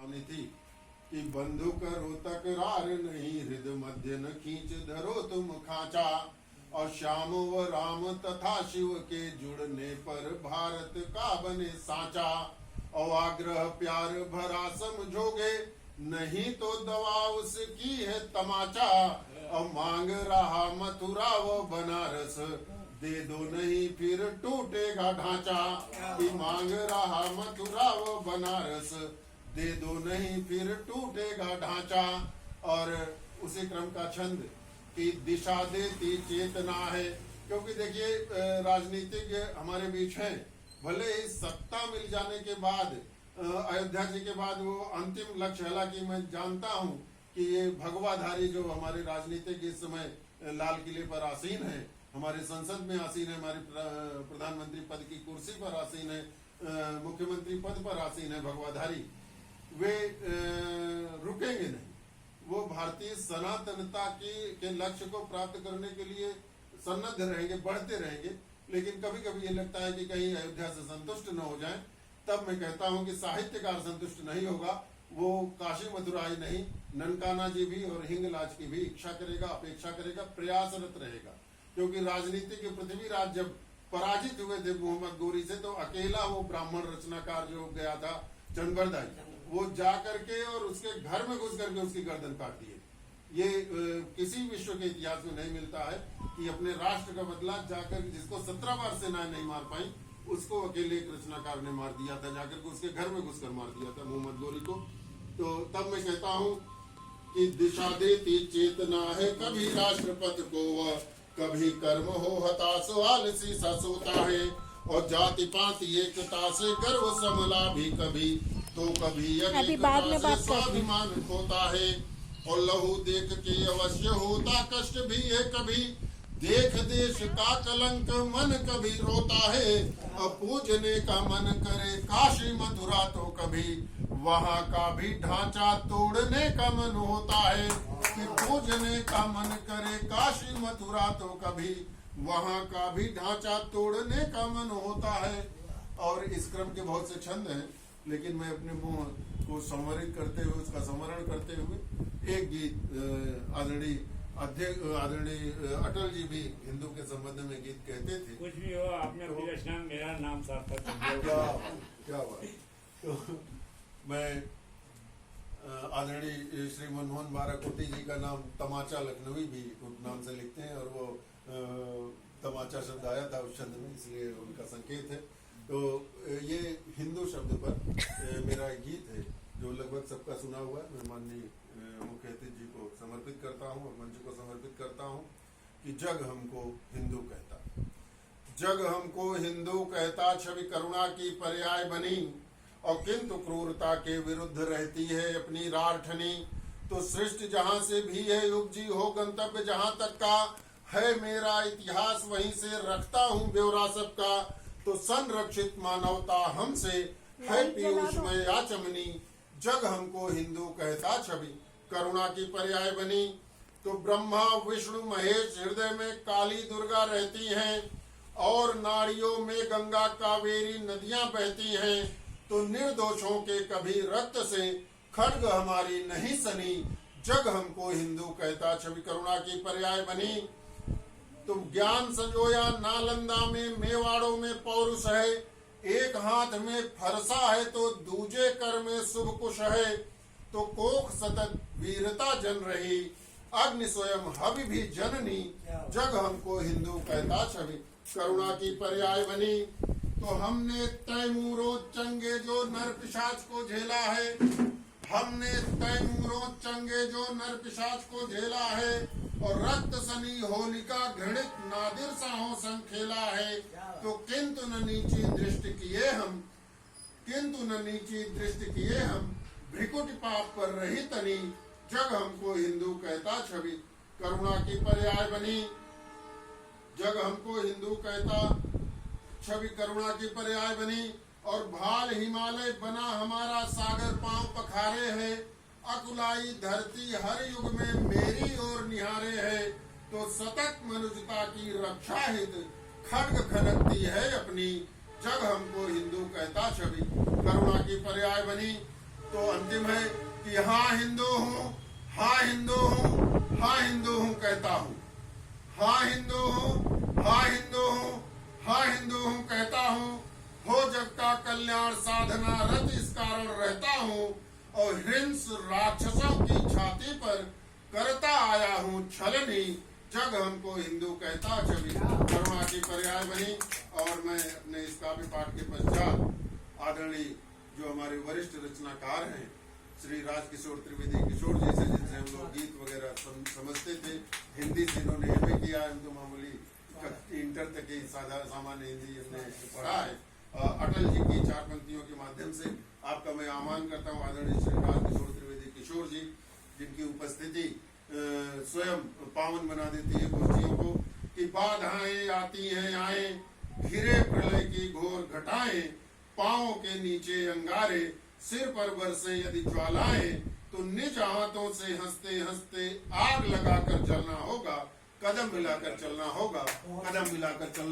चेतावनी थी कि बंधु करो तकरार नहीं, हृदय मध्य न खींच धरो तुम खांचा। और श्याम व राम तथा शिव के जुड़ने पर भारत का बने साचा। और आग्रह प्यार भरा समझोगे, नहीं तो दवा उसकी है तमाचा। और मांग रहा मथुरा व बनारस, दे दो नहीं फिर टूटेगा ढांचा। कि मांग रहा मथुरा व बनारस, दे दो नहीं फिर टूटेगा ढांचा। और उसी क्रम का छंद कि दिशा देती चेतना है। क्योंकि देखिए राजनीतिक हमारे बीच है, भले ही सत्ता मिल जाने के बाद अयोध्या जी के बाद वो अंतिम लक्ष्य, हालांकि मैं जानता हूं कि ये भगवाधारी जो हमारे राजनीतिक इस समय लाल किले पर आसीन है, हमारे संसद में आसीन है, हमारे प्रधानमंत्री पद की कुर्सी पर आसीन है, मुख्यमंत्री पद पर आसीन है भगवाधारी, वे रुकेंगे नहीं। वो भारतीय सनातनता के लक्ष्य को प्राप्त करने के लिए सन्नद्ध रहेंगे, बढ़ते रहेंगे। लेकिन कभी कभी ये लगता है कि कहीं अयोध्या से संतुष्ट न हो जाएं। तब मैं कहता हूं कि साहित्यकार संतुष्ट नहीं होगा, वो काशी मथुराई नहीं, ननकाना जी भी और हिंगलाज की भी इच्छा करेगा, अपेक्षा करेगा, प्रयासरत रहेगा। क्योंकि राजनीति के पृथ्वीराज जब पराजित हुए थे मोहम्मद गोरी से, तो अकेला वो ब्राह्मण रचनाकार जो गया था चंद्रबरदाई, वो जा करके और उसके घर में घुस करके उसकी गर्दन काट दिए। ये किसी विश्व के इतिहास में नहीं मिलता है कि अपने राष्ट्र का बदला जाकर, जिसको 17 बार सेनाएं नहीं मार पाई, उसको अकेले एक रचनाकार ने मार दिया था, जाकर के उसके घर में घुसकर मार दिया था मोहम्मद गोरी को। तो तब मैं कहता हूं कि दिशा देती चेतना है, कभी राष्ट्रपति को वह, कभी कर्म हो हताश आलसी सा सोता है। और जाति पाति एकता से गर्व समला भी कभी, तो कभी अनेकता से स्वाभिमान खोता है। और लहू देख के अवश्य होता कष्ट भी है कभी, देख देश का कलंक मन कभी रोता है। अब पूजने का मन करे काशी मथुरा, तो कभी वहाँ का भी ढांचा तोड़ने का मन होता है। कि पूजने का मन करे काशी मथुरा, तो कभी वहाँ का भी ढांचा तोड़ने का मन होता है। और इस क्रम के बहुत से छंद हैं, लेकिन मैं अपने मुंह को संवरित करते हुए, उसका संवरण करते हुए एक गीत आदरणीय अटल जी भी हिंदू के संबंध में गीत कहते थे। कुछ भी हो, आपने तो, मेरा नाम सार्थक क्या बात। तो मैं आदरणीय श्री मनमोहन बाराकोटी जी का नाम तमाचा लखनवी भी उपनाम से लिखते हैं, और वो तमाचा शब्द आया था उस छंद में, इसलिए उनका संकेत है। तो ये हिंदू शब्द पर मेरा एक गीत है जो लगभग सबका सुना हुआ है। मैं माननीय मुख्य अतिथि जी को समर्पित करता हूँ और मंच को समर्पित करता हूँ कि जग हमको हिंदू कहता, जग हमको हिंदू कहता, छवि करुणा की पर्याय बनी, और किंतु क्रूरता के विरुद्ध रहती है अपनी राठनी। तो सृष्टि जहाँ से भी है उपजी हो गंतव्य जहाँ तक का, है मेरा इतिहास वहीं से रखता हूँ ब्यौरा सबका। तो संरक्षित मानवता हमसे है पीयूषमय आचमनी, जग हमको हिंदू कहता, छवि करुणा की पर्याय बनी। तो ब्रह्मा विष्णु महेश हृदय में काली दुर्गा रहती हैं, और नाड़ियों में गंगा कावेरी नदियां बहती हैं। तो निर्दोषों के कभी रक्त से खड्ग हमारी नहीं सनी, जग हमको हिंदू कहता, छवि करुणा की पर्याय बनी। तो ज्ञान संजोया नालंदा में, मेवाड़ों में पौरुष है, एक हाथ में फरसा है तो दूजे कर में शुभ कुश है। तो कोख सतत वीरता जन रही, अग्नि स्वयं हवि भी जननी, जग हमको हिंदू कहता, छवि करुणा की पर्याय बनी। तो हमने तैमूरों चंगे जो नर पिशाच को झेला है, हमने तैमूरों चंगे जो नर पिशाच को झेला है, और रक्त सनी होलिका घृणित नादिर साहों संग खेला है। तो किंतु न नीची दृष्टि किए हम, किंतु न नीची दृष्टि किए हम, भ्रिकुट पाप पर रही तनी, जग हमको हिंदू कहता, छवि करुणा की पर्याय बनी। जग हमको हिंदू कहता, छवि करुणा की पर्याय बनी। और भाल हिमालय बना हमारा सागर पांव पखारे है, अकुलाई धरती हर युग में मेरी ओर निहारे है। तो सतत मनुष्यता की रक्षा हित खड्ग खनकती है अपनी, जग हमको हिंदू कहता, छवि करुणा की पर्याय बनी। तो अंतिम है कि हाँ हिंदू हूँ, हाँ हिंदू हूँ, हाँ हिंदू हूँ कहता हूँ, हाँ हिंदू हूँ, हाँ हिंदू हूँ, हाँ हिंदू हूँ कहता हूँ, हो जग का कल्याण साधना रत इस कारण रहता हूँ, और हिंस राक्षसों की छाती पर करता आया हूँ छलनी, जग हमको हिंदू कहता छवि करुणा की पर्याय बनी। और मैं अपने इस काव्य पाठ के पश्चात आदरणीय जो हमारे वरिष्ठ रचनाकार हैं श्री राजकिशोर त्रिवेदी किशोर जी से, जिनसे हम लोग गीत वगैरह समझते थे, हिंदी से इन्होंने एमए किया है, तो मामूली इंटर तक की सामान्य हिंदी हमने पढ़ा है। अटल जी की 4 पंक्तियों के माध्यम से आपका मैं आह्वान करता हूँ आदरणीय श्री राजकिशोर त्रिवेदी किशोर जी, जिनकी उपस्थिति स्वयं पावन बना देती है गोष्ठियों को, कि बाधाएं आती हैं आए, घिरे प्रलय की घोर घटाएं, पांवों के नीचे अंगारे, सिर पर बरसे यदि ज्वालाएं, तो निज हाथों से हंसते हंसते आग लगाकर चलना होगा, कदम मिलाकर चलना होगा, कदम मिलाकर चलना